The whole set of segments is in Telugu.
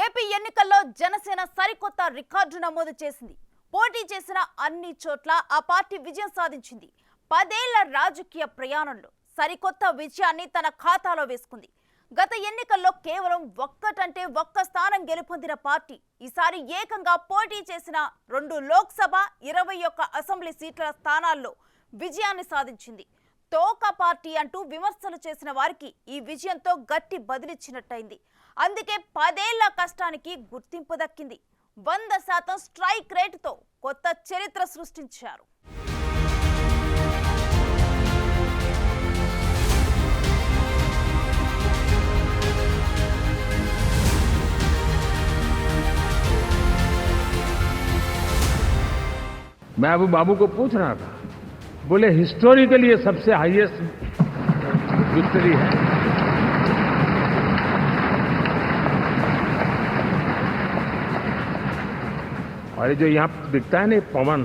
ఏపీ ఎన్నికల్లో జనసేన సరికొత్త రికార్డు నమోదు చేసింది. పోటీ చేసిన అన్ని చోట్ల ఆ పార్టీ విజయం సాధించింది. 10 ఏళ్ల రాజకీయ ప్రయాణంలో సరికొత్త విజయాన్ని తన ఖాతాలో వేసుకుంది. గత ఎన్నికల్లో కేవలం ఒక్క స్థానం గెలుపొందిన పార్టీ ఈసారి ఏకంగా పోటీ చేసిన 2 లోక్సభ 21 అసెంబ్లీ సీట్ల స్థానాల్లో విజయాన్ని సాధించింది. తోక పార్టీ అంటూ విమర్శలు చేసిన వారికి ఈ విజయంతో గట్టి బదిలిచ్చినట్టయింది. అందుకే 10 ఏళ్ల కష్టానికి గుర్తింపు దక్కింది. 100% స్ట్రైక్ రేటుతో కొత్త చరిత్ర సృష్టించారు. मैं अभी बाबू को पूछ रहा था, बोले हिस्टोरिकली ये सबसे हाईएस्ट विक्ट्री है। और ये जो यहाँ दिखता है ना पवन,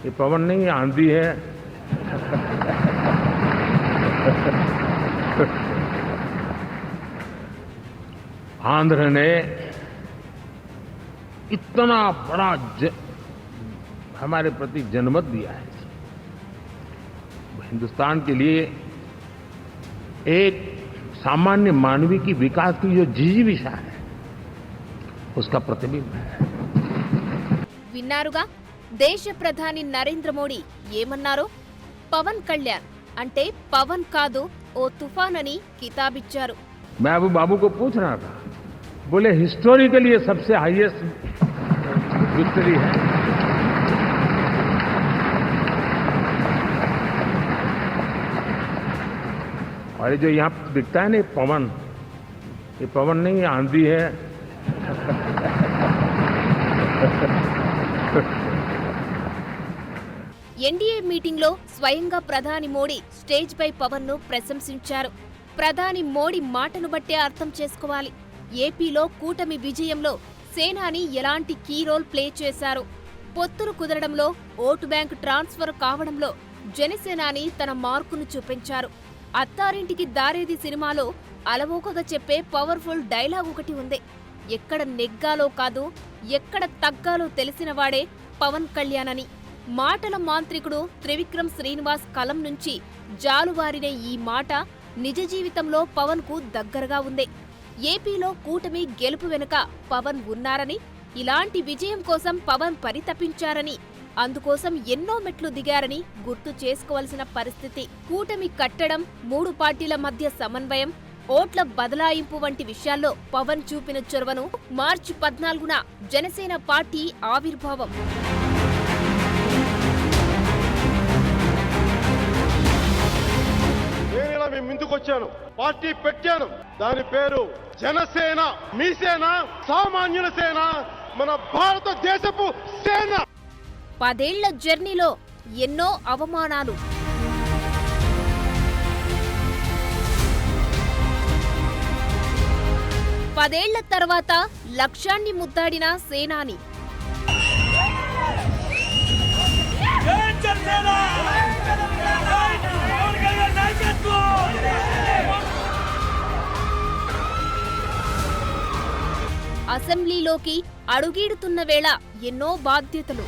ये पवन नहीं आंधी है। आंध्र ने इतना बड़ा हमारे प्रति जनमत दिया है। हिंदुस्तान के लिए एक सामान्य मानवी की विकास की जो जिजीविषा है उसका प्रतिबिंब है। విన్నారుగా దేశ ప్రధాని నరేంద్ర మోడీ ఏమన్నారో? పవన్ కళ్యాణ్ అంటే పవన్ కాదు ఓ తుఫాన్ అని కితాబిచ్చారు. मैं अभी बाबू को पूछ रहा था, बोले हिस्टोरिकली ये सबसे हाईएस्ट विक्ट्री है। और ये जो यहाँ दिखता है ना पवन, ये पवन नहीं आंधी है। ఎన్డీఏ మీటింగ్ లో స్వయంగా ప్రధాని మోడీ స్టేజ్ పై పవన్ ను ప్రశంసించారు. ప్రధాని మోడీ మాటను బట్టే అర్థం చేసుకోవాలి. ఏపీలో కూటమి విజయంలో సేనాని ఎలాంటి కీ రోల్ ప్లే చేశారు. పొత్తులు కుదరడంలో, ఓటు బ్యాంక్ ట్రాన్స్ఫర్ కావడంలో జనసేనాని తన మార్కును చూపించారు. అత్తారింటికి దారేది సినిమాలో అలవోకగా చెప్పే పవర్ఫుల్ డైలాగ్ ఒకటి ఉంది. ఎక్కడ నెగ్గాలో కాదు, ఎక్కడ తగ్గాలో తెలిసినవాడే పవన్ కళ్యాణ్ అని. మాటల మాంత్రికుడు త్రివిక్రమ్ శ్రీనివాస్ కలం నుంచి జాలువారిన ఈ మాట నిజ జీవితంలో పవన్ కు దగ్గరగా ఉంది. ఏపీలో కూటమి గెలుపు వెనుక పవన్ ఉన్నారని, ఇలాంటి విజయం కోసం పవన్ పరితపించారని, అందుకోసం ఎన్నో మెట్లు దిగారని గుర్తు చేసుకోవాల్సిన పరిస్థితి. కూటమి కట్టడం, 3 పార్టీల మధ్య సమన్వయం, ఓట్ల బదలాయింపు వంటి విషయాల్లో పవన్ చూపిన చొరవను మార్చి 14న జనసేన పార్టీ ఆవిర్భావం. నేను ముందుకొచ్చాను, పార్టీ పెట్టాను, దాని పేరు జనసేన. మీ సేన, సామాన్యుల సేన, మన భారతదేశపు సేన. 10 ఏళ్ల జర్నీలో ఎన్నో అవమానాలు, పదేళ్ల తర్వాత లక్ష్యాన్ని ముద్దాడిన సేనాని. అసెంబ్లీలోకి అడుగీడుతున్న వేళ ఎన్నో బాధ్యతలు.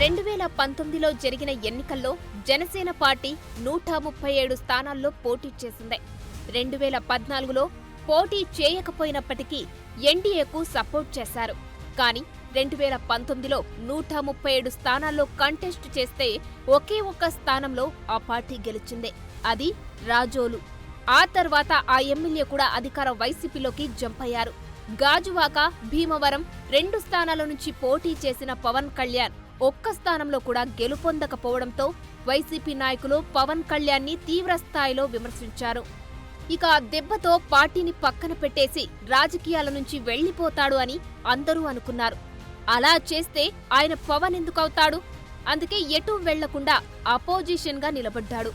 2019లో జరిగిన ఎన్నికల్లో జనసేన పార్టీ 137 స్థానాల్లో పోటీ చేసింది. 2014లో పోటీ చేయకపోయినప్పటికీ ఎన్డీఏకు సపోర్ట్ చేశారు. కానీ 2019లో 137 స్థానాల్లో కంటెస్ట్ చేస్తే ఒకే ఒక్క స్థానంలో ఆ పార్టీ గెలిచింది. అది రాజోలు. ఆ తర్వాత ఆ ఎమ్మెల్యే కూడా అధికార వైసీపీలోకి జంప్ అయ్యారు. గాజువాక, భీమవరం 2 స్థానాల నుంచి పోటీ చేసిన పవన్ కళ్యాణ్ ఒక్క స్థానంలో కూడా గెలుపొందకపోవడంతో వైసీపీ నాయకులు పవన్ కళ్యాణ్ ని తీవ్ర స్థాయిలో విమర్శించారు. ఇక ఆ దెబ్బతో పార్టీని పక్కన పెట్టేసి రాజకీయాల నుంచి వెళ్లిపోతాడు అని అందరూ అనుకున్నారు. అలా చేస్తే ఆయన పవన్ ఎందుకవుతాడు? అందుకే ఎటూ వెళ్లకుండా అపోజిషన్ గా నిలబడ్డాడు.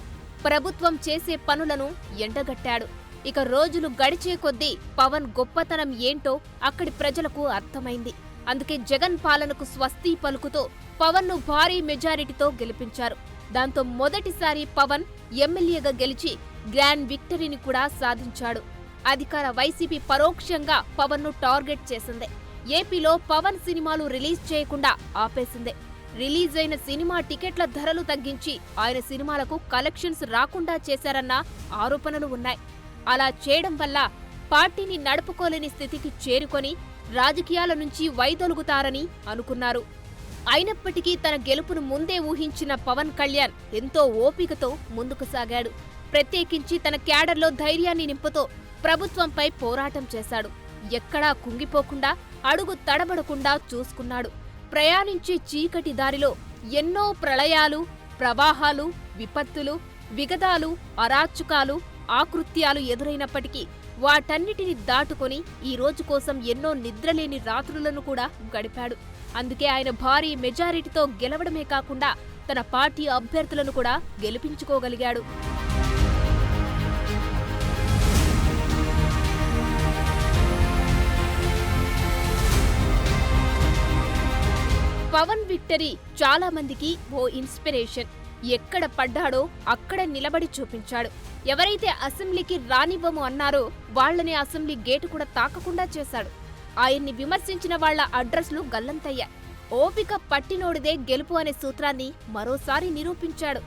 ప్రభుత్వం చేసే పనులను ఎండగట్టాడు. ఇక రోజులు గడిచే కొద్దీ పవన్ గొప్పతనం ఏంటో అక్కడి ప్రజలకు అర్థమైంది. అందుకే జగన్ పాలనకు స్వస్తి పలుకుతూ పవన్ ను భారీ మెజారిటీతో గెలిపించారు. దాంతో మొదటిసారి పవన్ ఎమ్మెల్యేగా గెలిచి గ్రాండ్ విక్టరీని కూడా సాధించాడు. అధికార వైసీపీ పరోక్షంగా పవన్ ను టార్గెట్ చేసింది. ఏపీలో పవన్ సినిమాలు రిలీజ్ చేయకుండా ఆపేసింది. రిలీజ్ అయిన సినిమా టికెట్ల ధరలు తగ్గించి ఆయన సినిమాలకు కలెక్షన్స్ రాకుండా చేశారన్న ఆరోపణలు ఉన్నాయి. అలా చేయడం వల్ల పార్టీని నడుపుకోలేని స్థితికి చేరుకొని రాజకీయాల నుంచి వైదొలుగుతారని అనుకున్నారు. అయినప్పటికీ తన గెలుపును ముందే ఊహించిన పవన్ కళ్యాణ్ ఎంతో ఓపికతో ముందుకు సాగాడు. ప్రత్యేకించి తన క్యాడర్లో ధైర్యాన్ని నింపుతూ ప్రభుత్వంపై పోరాటం చేశాడు. ఎక్కడా కుంగిపోకుండా, అడుగు తడబడకుండా చూసుకున్నాడు. ప్రయాణించే చీకటి దారిలో ఎన్నో ప్రళయాలు, ప్రవాహాలు, విపత్తులు, విగదాలు, అరాచకాలు, ఆకృత్యాలు ఎదురైనప్పటికీ వాటన్నిటిని దాటుకొని ఈ రోజు కోసం ఎన్నో నిద్రలేని రాత్రులను కూడా గడిపాడు. అందుకే ఆయన భారీ మెజారిటీతో గెలవడమే కాకుండా తన పార్టీ అభ్యర్థులను కూడా గెలిపించుకోగలిగాడు. పవన్ విక్టరీ చాలా మందికి ఓ ఇన్స్పిరేషన్. ఎక్కడ పడ్డాడో అక్కడ నిలబడి చూపించాడు. ఎవరైతే అసెంబ్లీకి రానివ్వము అన్నారో వాళ్లని అసెంబ్లీ గేటు కూడా తాకకుండా చేశాడు. ఆయన్ని విమర్శించిన వాళ్ల అడ్రస్లు గల్లంతయ్యాయి. ఓపిక పట్టినోడిదే గెలుపు అనే సూత్రాన్ని మరోసారి నిరూపించాడు.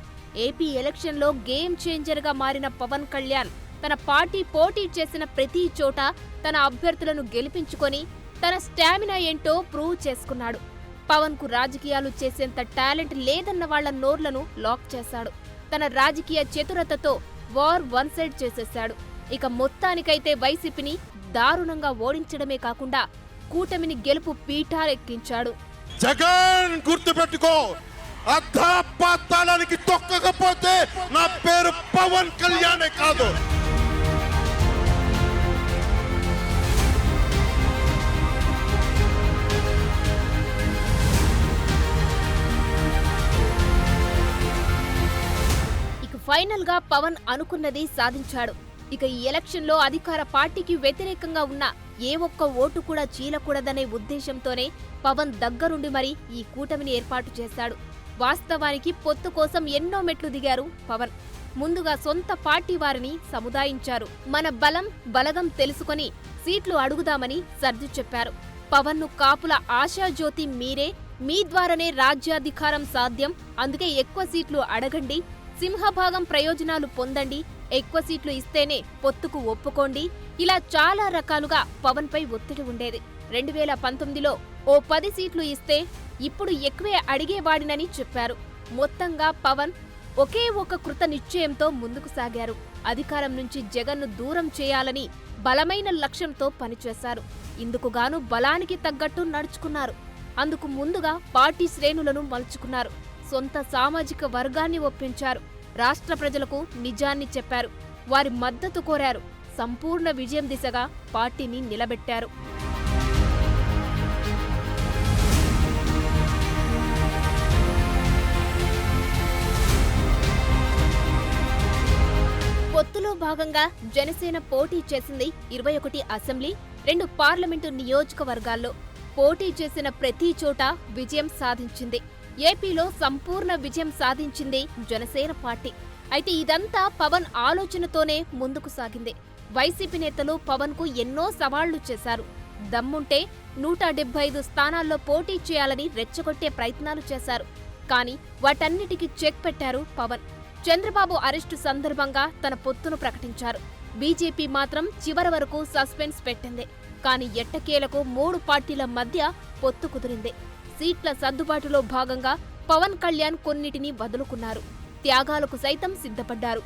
ఏపీ ఎలక్షన్లో గేమ్ చేంజర్గా మారిన పవన్ కళ్యాణ్ తన పార్టీ పోటీ చేసిన ప్రతి చోట తన అభ్యర్థులను గెలిపించుకొని తన స్టామినా ఏంటో ప్రూవ్ చేసుకున్నాడు. పవన్ కు రాజకీయాలు చేసేంత టాలెంట్ లేదన్న వాళ్ల నోర్లను లాక్ చేశాడు. తన రాజకీయ చతురతతో వార్ వన్ సైడ్ చేసేశాడు. ఇక మొత్తానికైతే వైసీపీని దారుణంగా ఓడించడమే కాకుండా కూటమిని గెలుపు పీఠాలెక్కించాడు. జగన్ గుర్తుపెట్టుకో, అధపాతాళానికి తొక్కకపోతే నా పేరు పవన్ కళ్యాణే కాదు. ఫైనల్ గా పవన్ అనుకున్నది సాధించాడు. ఇక ఈ ఎలక్షన్లో అధికార పార్టీకి వ్యతిరేకంగా ఉన్న ఏ ఒక్క ఓటు కూడా చీలకూడదనే ఉద్దేశంతోనే పవన్ దగ్గరుండి మరీ ఈ కూటమిని ఏర్పాటు చేశాడు. వాస్తవానికి పొత్తు కోసం ఎన్నో మెట్లు దిగారు పవన్. ముందుగా సొంత పార్టీ వారిని సముదాయించారు. మన బలగం తెలుసుకొని సీట్లు అడుగుదామని సర్ది చెప్పారు. పవన్ ను కాపుల ఆశాజ్యోతి మీరే, మీ ద్వారానే రాజ్యాధికారం సాధ్యం, అందుకే ఎక్కువ సీట్లు అడగండి, సింహభాగం ప్రయోజనాలు పొందండి, ఎక్కువ సీట్లు ఇస్తేనే పొత్తుకు ఒప్పుకోండి, ఇలా చాలా రకాలుగా పవన్ పై ఒత్తిడి ఉండేది. 2019లో ఓ 10 సీట్లు ఇస్తే ఇప్పుడు ఎక్కువే అడిగేవాడినని చెప్పారు. మొత్తంగా పవన్ ఒకే ఒక కృత నిశ్చయంతో ముందుకు సాగారు. అధికారం నుంచి జగన్ను దూరం చేయాలని బలమైన లక్ష్యంతో పనిచేశారు. ఇందుకుగాను బలానికి తగ్గట్టు నడుచుకున్నారు. అందుకు ముందుగా పార్టీ శ్రేణులను మలుచుకున్నారు. సొంత సామాజిక వర్గాన్ని ఒప్పించారు. రాష్ట్ర ప్రజలకు నిజాన్ని చెప్పారు. వారి మద్దతు కోరారు. సంపూర్ణ విజయం దిశగా పార్టీని నిలబెట్టారు. పొత్తులో భాగంగా జనసేన పోటీ చేసింది 21 అసెంబ్లీ, 2 పార్లమెంటు నియోజకవర్గాల్లో. పోటీ చేసిన ప్రతి చోట విజయం సాధించింది. ఏపీలో సంపూర్ణ విజయం సాధించింది జనసేన పార్టీ. అయితే ఇదంతా పవన్ ఆలోచనతోనే ముందుకు సాగింది. వైసీపీ నేతలు పవన్ కు ఎన్నో సవాళ్లు చేశారు. దమ్ముంటే 175 స్థానాల్లో పోటీ చేయాలని రెచ్చగొట్టే ప్రయత్నాలు చేశారు. కానీ వాటన్నిటికీ చెక్ పెట్టారు పవన్. చంద్రబాబు అరెస్టు సందర్భంగా తన పొత్తును ప్రకటించారు. బీజేపీ మాత్రం చివరి వరకు సస్పెన్స్ పెట్టింది. కానీ ఎట్టకేలకు 3 పార్టీల మధ్య పొత్తు కుదిరింది. సీట్ల సర్దుబాటులో భాగంగా పవన్ కళ్యాణ్ కొన్నిటిని వదులుకున్నారు. త్యాగాలకు సైతం సిద్ధపడ్డారు.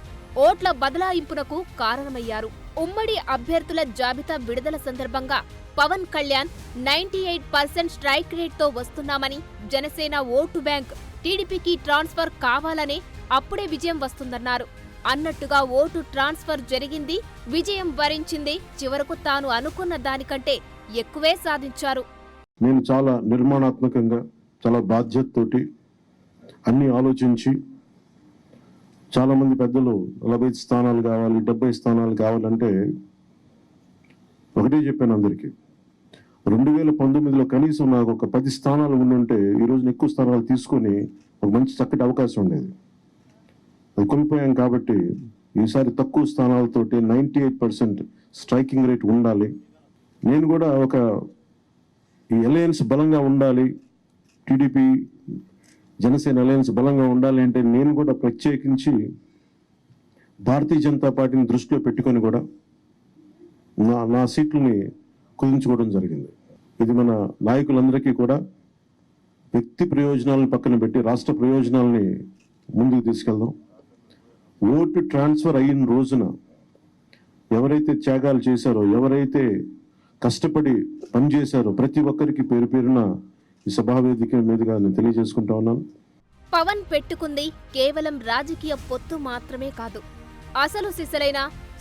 ఓట్ల బదలాయింపునకు కారణమయ్యారు. ఉమ్మడి అభ్యర్థుల జాబితా విడుదల సందర్భంగా పవన్ కళ్యాణ్ 98% స్ట్రైక్ రేట్తో వస్తున్నామని, జనసేన ఓటు బ్యాంక్ టీడీపీకి ట్రాన్స్ఫర్ కావాలనే అప్పుడే విజయం వస్తుందన్నారు. అన్నట్టుగా ఓటు ట్రాన్స్ఫర్ జరిగింది. విజయం వరించింది. చివరకు తాను అనుకున్న దానికంటే ఎక్కువే సాధించారు. నేను చాలా నిర్మాణాత్మకంగా, చాలా బాధ్యతతోటి అన్ని ఆలోచించి, చాలా మంది పెద్దలు 45 స్థానాలు కావాలి, 70 స్థానాలు కావాలంటే ఒకటే చెప్పాను అందరికీ. 2019లో కనీసం నాకు ఒక 10 స్థానాలు ఉండుంటే ఈ రోజున ఎక్కువ స్థానాలు తీసుకొని ఒక మంచి చక్కటి అవకాశం ఉండేది. అది కోల్పోయాం కాబట్టి ఈసారి తక్కువ స్థానాలతోటి 98% స్ట్రైకింగ్ రేట్ ఉండాలి. నేను కూడా ఈ అలయన్స్ బలంగా ఉండాలి, టీడీపీ జనసేన అలయన్స్ బలంగా ఉండాలి అంటే నేను కూడా ప్రత్యేకించి భారతీయ జనతా పార్టీని దృష్టిలో పెట్టుకొని కూడా నా సీట్లని కుదించుకోవడం జరిగింది. ఇది మన నాయకులందరికీ కూడా వ్యక్తి ప్రయోజనాలను పక్కన పెట్టి రాష్ట్ర ప్రయోజనాలని ముందుకు తీసుకెళ్దాం. ఓటు ట్రాన్స్ఫర్ అయిన రోజున ఎవరైతే త్యాగాలు చేశారో, ఎవరైతే కష్టపడి పనిచేశారో ప్రతి ఒక్కరికి పేరు పేరున ఈ సభావేదిక మీదుగా నేను తెలియజేసుకుంటా ఉన్నాను. పవన్ పెట్టుకుంది కేవలం రాజకీయ పొత్తు మాత్రమే కాదు, అసలు సిసలైన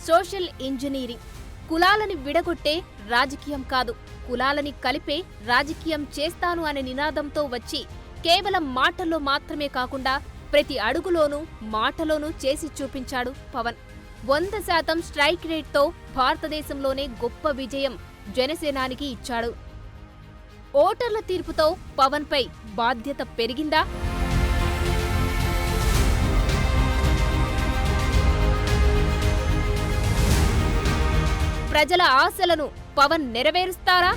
సోషల్ ఇంజనీరింగ్. కులాలని విడగొట్టే రాజకీయం కాదు, కులాలని కలిపే రాజకీయం చేస్తాను అనే నినాదంతో వచ్చి కేవలం మాటల్లో మాత్రమే కాకుండా ప్రతి అడుగులోనూ మాటలోనూ చేసి చూపించాడు పవన్. 100% స్ట్రైక్ రేట్తో భారతదేశంలోనే గొప్ప విజయం జనసేనానికి ఇచ్చాడు. ఓటర్ల తీర్పుతో పవన్పై బాధ్యత పెరిగిందా? ప్రజల ఆశలను పవన్ నెరవేరుస్తారా?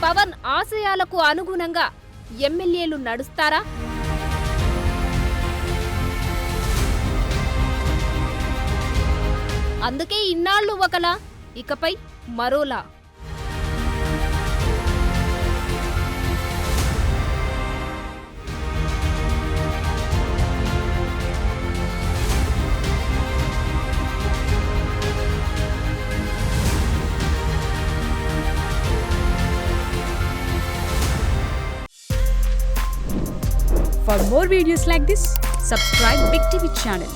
పవన్ ఆశయాలకు అనుగుణంగా ఎమ్మెల్యేలు నడుస్తారా? అందుకే ఇన్నాళ్లు ఒకలా, ఇకపై మరోలా. For more videos like this, subscribe Big TV channel.